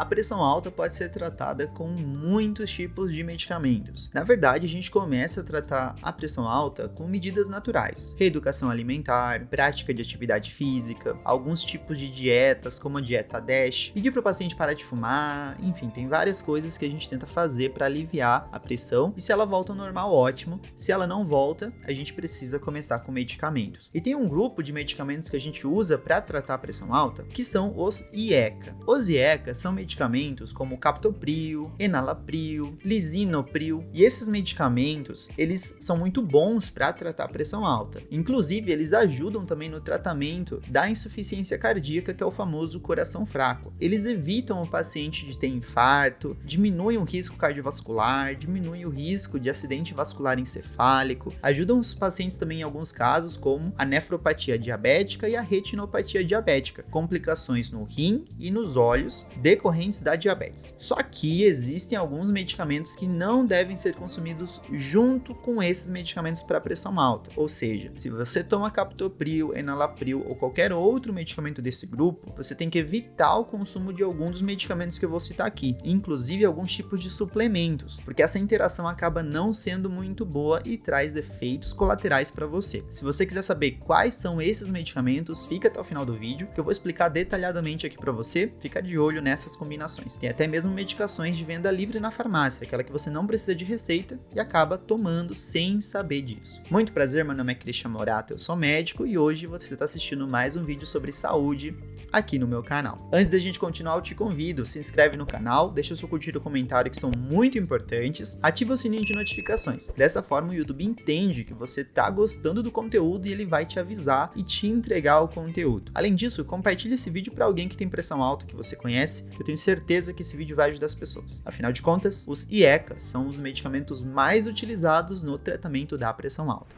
A pressão alta pode ser tratada com muitos tipos de medicamentos. Na verdade, a gente começa a tratar a pressão alta com medidas naturais, reeducação alimentar, prática de atividade física, alguns tipos de dietas, como a dieta DASH, pedir para o paciente parar de fumar, enfim, tem várias coisas que a gente tenta fazer para aliviar a pressão, e se ela volta ao normal, ótimo. Se ela não volta, a gente precisa começar com medicamentos. E tem um grupo de medicamentos que a gente usa para tratar a pressão alta, que são os IECA. Os IECA são medicamentos como captopril, enalapril, lisinopril, e esses medicamentos, eles são muito bons para tratar a pressão alta. Inclusive, eles ajudam também no tratamento da insuficiência cardíaca, que é o famoso coração fraco. Eles evitam o paciente de ter infarto, diminuem o risco cardiovascular, diminuem o risco de acidente vascular encefálico, ajudam os pacientes também em alguns casos, como a nefropatia diabética e a retinopatia diabética, complicações no rim e nos olhos decorrentes da diabetes. Só que existem alguns medicamentos que não devem ser consumidos junto com esses medicamentos para pressão alta. Ou seja, se você toma captopril, enalapril ou qualquer outro medicamento desse grupo, você tem que evitar o consumo de alguns dos medicamentos que eu vou citar aqui, inclusive alguns tipos de suplementos, porque essa interação acaba não sendo muito boa e traz efeitos colaterais para você. Se você quiser saber quais são esses medicamentos, fica até o final do vídeo, que eu vou explicar detalhadamente aqui para você. Fica de olho nessas combinações. Tem até mesmo medicações de venda livre na farmácia, aquela que você não precisa de receita e acaba tomando sem saber disso. Muito prazer, meu nome é Christian Morato, eu sou médico e hoje você está assistindo mais um vídeo sobre saúde aqui no meu canal. Antes da gente continuar, eu te convido, se inscreve no canal, deixa o seu curtir e comentário que são muito importantes, ativa o sininho de notificações. Dessa forma o YouTube entende que você está gostando do conteúdo e ele vai te avisar e te entregar o conteúdo. Além disso, compartilhe esse vídeo para alguém que tem pressão alta que você conhece, que eu tenho certeza que esse vídeo vai ajudar as pessoas. Afinal de contas, os IECA são os medicamentos mais utilizados no tratamento da pressão alta.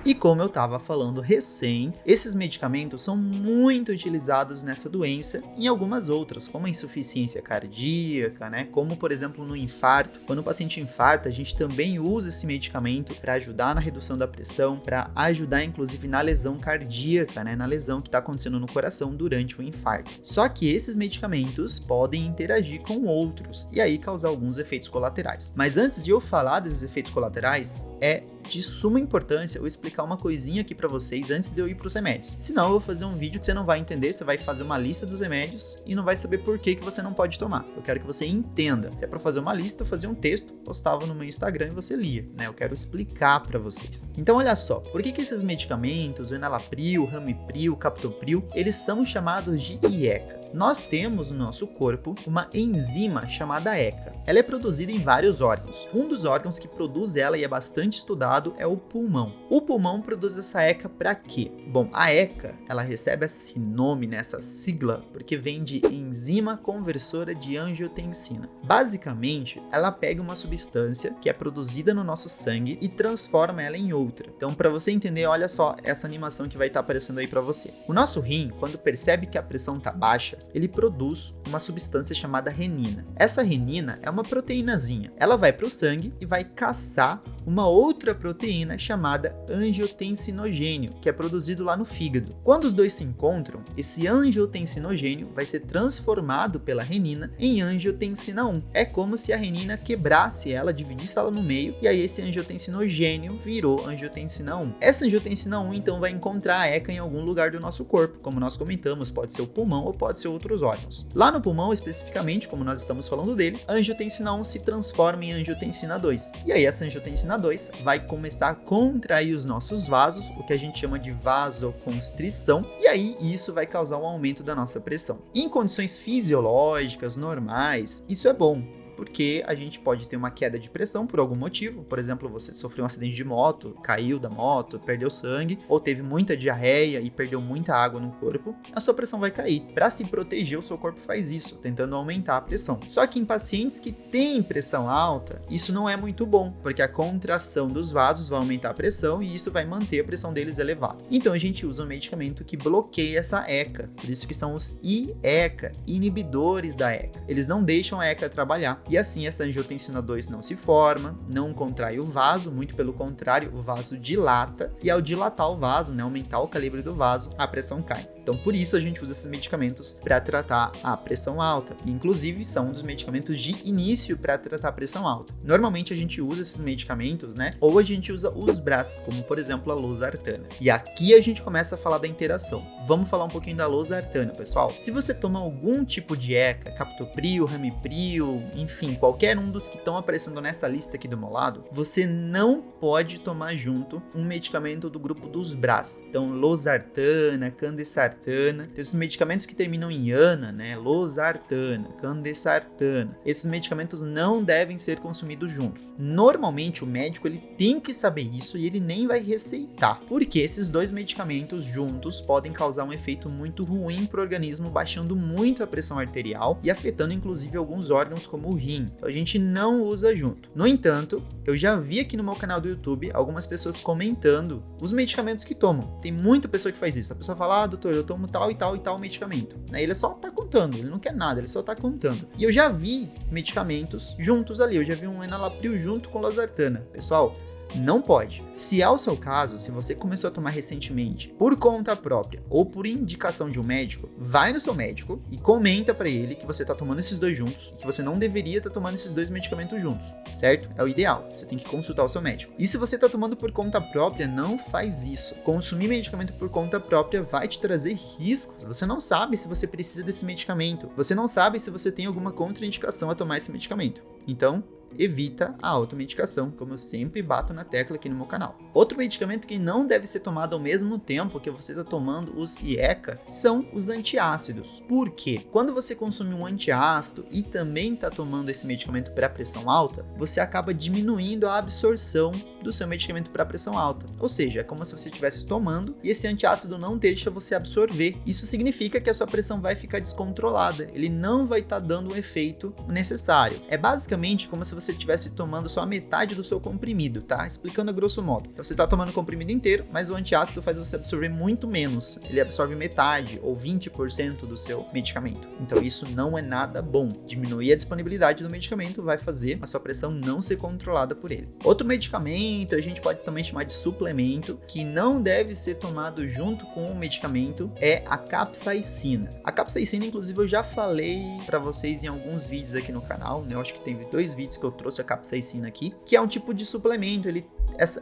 E como eu estava falando recém, esses medicamentos são muito utilizados nessa doença e em algumas outras, como a insuficiência cardíaca, como por exemplo no infarto. Quando o paciente infarta, a gente também usa esse medicamento para ajudar na redução da pressão, para ajudar inclusive na lesão cardíaca, na lesão que está acontecendo no coração durante o infarto. Só que esses medicamentos podem interagir com outros e aí causar alguns efeitos colaterais. Mas antes de eu falar desses efeitos colaterais, é de suma importância eu explicar uma coisinha aqui pra vocês antes de eu ir pros remédios. Senão eu vou fazer um vídeo que você não vai entender, você vai fazer uma lista dos remédios e não vai saber por que você não pode tomar. Eu quero que você entenda. Se é pra fazer uma lista, eu fazia um texto, postava no meu Instagram e você lia, Eu quero explicar pra vocês. Então olha só, por que esses medicamentos, o enalapril, o ramipril, o captopril, eles são chamados de IECA? Nós temos no nosso corpo uma enzima chamada ECA. Ela é produzida em vários órgãos. Um dos órgãos que produz ela e é bastante estudado é o pulmão. O pulmão produz essa ECA para quê? Bom, a ECA, ela recebe esse nome, essa sigla, porque vem de enzima conversora de angiotensina. Basicamente, ela pega uma substância que é produzida no nosso sangue e transforma ela em outra. Então, para você entender, olha só essa animação que vai estar aparecendo aí para você. O nosso rim, quando percebe que a pressão está baixa, ele produz uma substância chamada renina. Essa renina é uma proteínazinha. Ela vai para o sangue e vai caçar uma outra proteína chamada angiotensinogênio, que é produzido lá no fígado. Quando os dois se encontram, esse angiotensinogênio vai ser transformado pela renina em angiotensina 1. É como se a renina quebrasse ela, dividisse ela no meio, e aí esse angiotensinogênio virou angiotensina 1. Essa angiotensina 1 então vai encontrar a ECA em algum lugar do nosso corpo, como nós comentamos, pode ser o pulmão ou pode ser outros órgãos. Lá no pulmão, especificamente, como nós estamos falando dele, a angiotensina 1 se transforma em angiotensina 2. E aí essa angiotensina 2 vai começar a contrair os nossos vasos, o que a gente chama de vasoconstrição, e aí isso vai causar um aumento da nossa pressão. Em condições fisiológicas normais, isso é bom, porque a gente pode ter uma queda de pressão por algum motivo. Por exemplo, você sofreu um acidente de moto, caiu da moto, perdeu sangue, ou teve muita diarreia e perdeu muita água no corpo, a sua pressão vai cair. Para se proteger, o seu corpo faz isso, tentando aumentar a pressão. Só que em pacientes que têm pressão alta, isso não é muito bom, porque a contração dos vasos vai aumentar a pressão e isso vai manter a pressão deles elevada. Então a gente usa um medicamento que bloqueia essa ECA, por isso que são os IECA, inibidores da ECA. Eles não deixam a ECA trabalhar. E assim essa angiotensina 2 não se forma, não contrai o vaso, muito pelo contrário, o vaso dilata, e ao dilatar o vaso, aumentar o calibre do vaso, a pressão cai. Então, por isso a gente usa esses medicamentos para tratar a pressão alta. Inclusive, são um dos medicamentos de início para tratar a pressão alta. Normalmente a gente usa esses medicamentos, né? Ou a gente usa os BRAs, como por exemplo a losartana. E aqui a gente começa a falar da interação. Vamos falar um pouquinho da losartana, pessoal. Se você toma algum tipo de ECA, captopril, ramipril, enfim, qualquer um dos que estão aparecendo nessa lista aqui do meu lado, você não pode tomar junto um medicamento do grupo dos BRAs. Então, losartana, candesartana, então, esses medicamentos que terminam em ana, né? Losartana, candesartana, esses medicamentos não devem ser consumidos juntos. Normalmente, o médico ele tem que saber isso e ele nem vai receitar, porque esses dois medicamentos juntos podem causar um efeito muito ruim para o organismo, baixando muito a pressão arterial e afetando inclusive alguns órgãos como o rim. Então a gente não usa junto. No entanto, eu já vi aqui no meu canal do YouTube algumas pessoas comentando os medicamentos que tomam. Tem muita pessoa que faz isso. A pessoa fala, doutor, eu tomo tal e tal e tal medicamento. Aí ele só tá contando, ele não quer nada, ele só tá contando. E eu já vi medicamentos juntos ali, eu já vi um enalapril junto com losartana. Pessoal, não pode. Se é o seu caso, se você começou a tomar recentemente por conta própria ou por indicação de um médico, vai no seu médico e comenta pra ele que você tá tomando esses dois juntos e que você não deveria estar tomando esses dois medicamentos juntos, certo? É o ideal, você tem que consultar o seu médico. E se você tá tomando por conta própria, não faz isso. Consumir medicamento por conta própria vai te trazer riscos. Você não sabe se você precisa desse medicamento, você não sabe se você tem alguma contraindicação a tomar esse medicamento. Então, evita a automedicação, como eu sempre bato na tecla aqui no meu canal. Outro medicamento que não deve ser tomado ao mesmo tempo que você está tomando os IECA são os antiácidos. Por quê? Quando você consome um antiácido e também está tomando esse medicamento para pressão alta, você acaba diminuindo a absorção do seu medicamento para pressão alta. Ou seja, é como se você estivesse tomando e esse antiácido não deixa você absorver. Isso significa que a sua pressão vai ficar descontrolada. Ele não vai estar dando o efeito necessário. É basicamente como se você estivesse tomando só a metade do seu comprimido, tá? Explicando a grosso modo. Então você está tomando o comprimido inteiro, mas o antiácido faz você absorver muito menos. Ele absorve metade ou 20% do seu medicamento. Então isso não é nada bom. Diminuir a disponibilidade do medicamento vai fazer a sua pressão não ser controlada por ele. Outro medicamento, a gente pode também chamar de suplemento, que não deve ser tomado junto com o medicamento, é a capsaicina. A capsaicina, inclusive, eu já falei para vocês em alguns vídeos aqui no canal, né? Eu acho que teve 2 vídeos que eu trouxe a capsaicina aqui, que é um tipo de suplemento,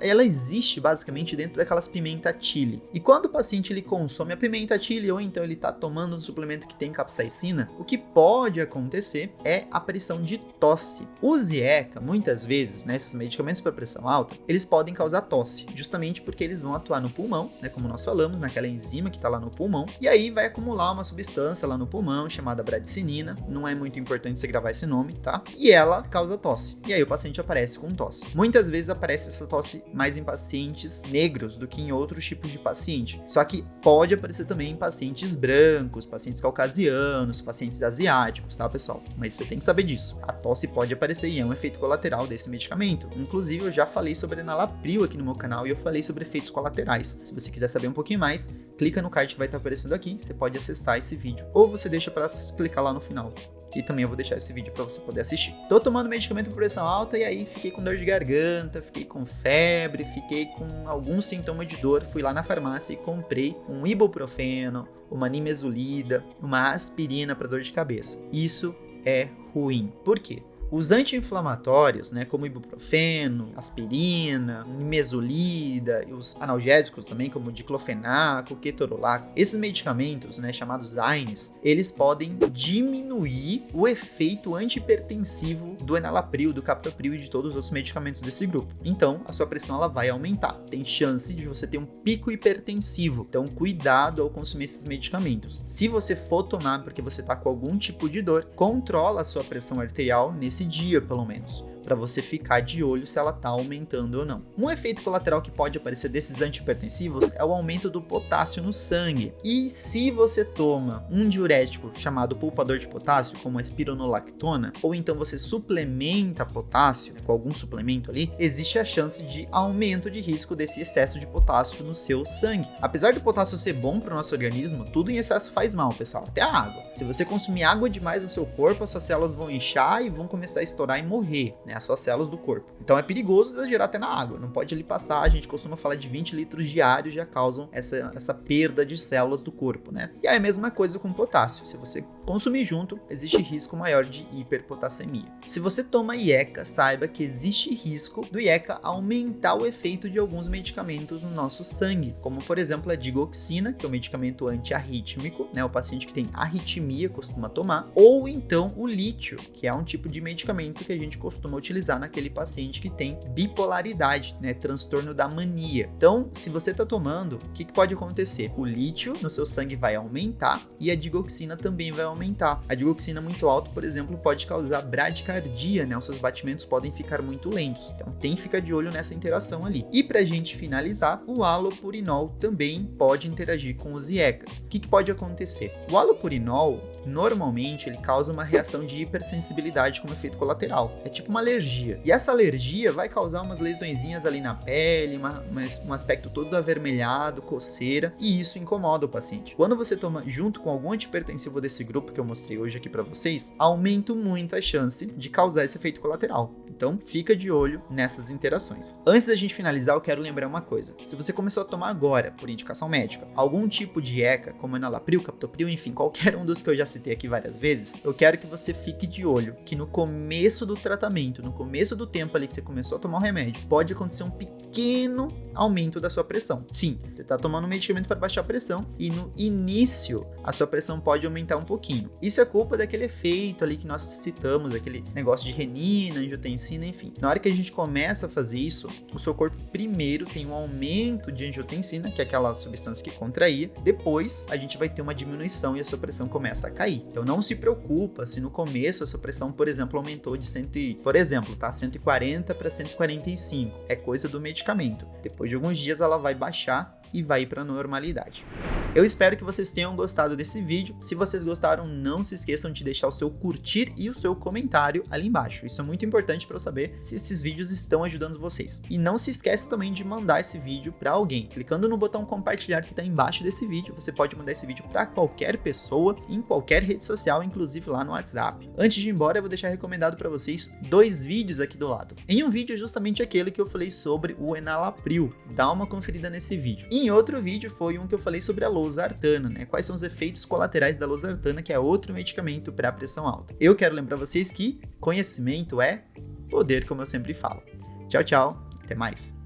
ela existe basicamente dentro daquelas pimenta chili. E quando o paciente ele consome a pimenta chili ou então ele está tomando um suplemento que tem capsaicina, o que pode acontecer é a aparição de tosse. Os IECA, muitas vezes, né, esses medicamentos para pressão alta, eles podem causar tosse, justamente porque eles vão atuar no pulmão, né, como nós falamos, naquela enzima que está lá no pulmão, e aí vai acumular uma substância lá no pulmão chamada bradicinina, não é muito importante você gravar esse nome, tá? E ela causa tosse. E aí o paciente aparece com tosse. Muitas vezes aparece essa tosse mais em pacientes negros do que em outros tipos de paciente. Só que pode aparecer também em pacientes brancos, pacientes caucasianos, pacientes asiáticos, tá, pessoal? Mas você tem que saber disso. A tosse pode aparecer e é um efeito colateral desse medicamento. Inclusive, eu já falei sobre enalapril aqui no meu canal e eu falei sobre efeitos colaterais. Se você quiser saber um pouquinho mais, clica no card que vai estar aparecendo aqui, você pode acessar esse vídeo. Ou você deixa para clicar lá no final, que também eu vou deixar esse vídeo para você poder assistir. Tô tomando medicamento por pressão alta e aí fiquei com dor de garganta, fiquei com febre, fiquei com algum sintoma de dor. Fui lá na farmácia e comprei um ibuprofeno, uma nimesulida, uma aspirina para dor de cabeça. Isso é ruim. Por quê? Os anti-inflamatórios, né, como ibuprofeno, aspirina, nimesulida e os analgésicos também, como diclofenaco, ketorolaco, esses medicamentos, né, chamados AINES, eles podem diminuir o efeito antihipertensivo do enalapril, do captopril e de todos os outros medicamentos desse grupo. Então, a sua pressão ela vai aumentar. Tem chance de você ter um pico hipertensivo. Então, cuidado ao consumir esses medicamentos. Se você for tomar porque você está com algum tipo de dor, controla a sua pressão arterial nesse dia, pelo menos, para você ficar de olho se ela está aumentando ou não. Um efeito colateral que pode aparecer desses antihipertensivos é o aumento do potássio no sangue. E se você toma um diurético chamado poupador de potássio, como a espironolactona, ou então você suplementa potássio com algum suplemento ali, existe a chance de aumento de risco desse excesso de potássio no seu sangue. Apesar do potássio ser bom para o nosso organismo, tudo em excesso faz mal, pessoal, até a água. Se você consumir água demais no seu corpo, as suas células vão inchar e vão começar a estourar e morrer. né, as suas células do corpo. Então é perigoso exagerar até na água, não pode ali passar, a gente costuma falar de 20 litros diários já causam essa perda de células do corpo, né? E aí a mesma coisa com potássio, se você consumir junto, existe risco maior de hiperpotassemia. Se você toma IECA, saiba que existe risco do IECA aumentar o efeito de alguns medicamentos no nosso sangue, como por exemplo a digoxina, que é um medicamento antiarrítmico, né? O paciente que tem arritmia costuma tomar, ou então o lítio, que é um tipo de medicamento que a gente costuma utilizar naquele paciente que tem bipolaridade, né? Transtorno da mania. Então, se você está tomando, o que pode acontecer? O lítio no seu sangue vai aumentar e a digoxina também vai aumentar. A digoxina muito alta, por exemplo, pode causar bradicardia, né? Os seus batimentos podem ficar muito lentos. Então, tem que ficar de olho nessa interação ali. E pra gente finalizar, o halopurinol também pode interagir com os IECAs. O que pode acontecer? O halopurinol, normalmente, ele causa uma reação de hipersensibilidade como efeito colateral. É tipo uma alergia. E essa alergia vai causar umas lesõezinhas ali na pele, um aspecto todo avermelhado, coceira, e isso incomoda o paciente. Quando você toma junto com algum antipertensivo desse grupo que eu mostrei hoje aqui pra vocês, aumenta muito a chance de causar esse efeito colateral. Então, fica de olho nessas interações. Antes da gente finalizar, eu quero lembrar uma coisa. Se você começou a tomar agora, por indicação médica, algum tipo de IECA, como enalapril, captopril, enfim, qualquer um dos que eu já citei aqui várias vezes, eu quero que você fique de olho que no começo do tratamento, no começo do tempo ali que você começou a tomar o remédio, pode acontecer um pequeno aumento da sua pressão. Sim, você está tomando um medicamento para baixar a pressão e no início a sua pressão pode aumentar um pouquinho. Isso é culpa daquele efeito ali que nós citamos, aquele negócio de renina, angiotensina, enfim. Na hora que a gente começa a fazer isso, o seu corpo primeiro tem um aumento de angiotensina, que é aquela substância que contraía, depois a gente vai ter uma diminuição e a sua pressão começa a cair. Então não se preocupa se no começo a sua pressão, por exemplo, aumentou de 140 para 145. É coisa do medicamento. Depois de alguns dias ela vai baixar e vai para a normalidade. Eu espero que vocês tenham gostado desse vídeo. Se vocês gostaram, não se esqueçam de deixar o seu curtir e o seu comentário ali embaixo. Isso é muito importante para eu saber se esses vídeos estão ajudando vocês. E não se esquece também de mandar esse vídeo para alguém. Clicando no botão compartilhar que está embaixo desse vídeo, você pode mandar esse vídeo para qualquer pessoa, em qualquer rede social, inclusive lá no WhatsApp. Antes de ir embora, eu vou deixar recomendado para vocês 2 vídeos aqui do lado. Em um vídeo, justamente aquele que eu falei sobre o enalapril. Dá uma conferida nesse vídeo. E em outro vídeo foi um que eu falei sobre a losartana, né? Quais são os efeitos colaterais da losartana, que é outro medicamento para pressão alta. Eu quero lembrar vocês que conhecimento é poder, como eu sempre falo. Tchau, tchau, até mais.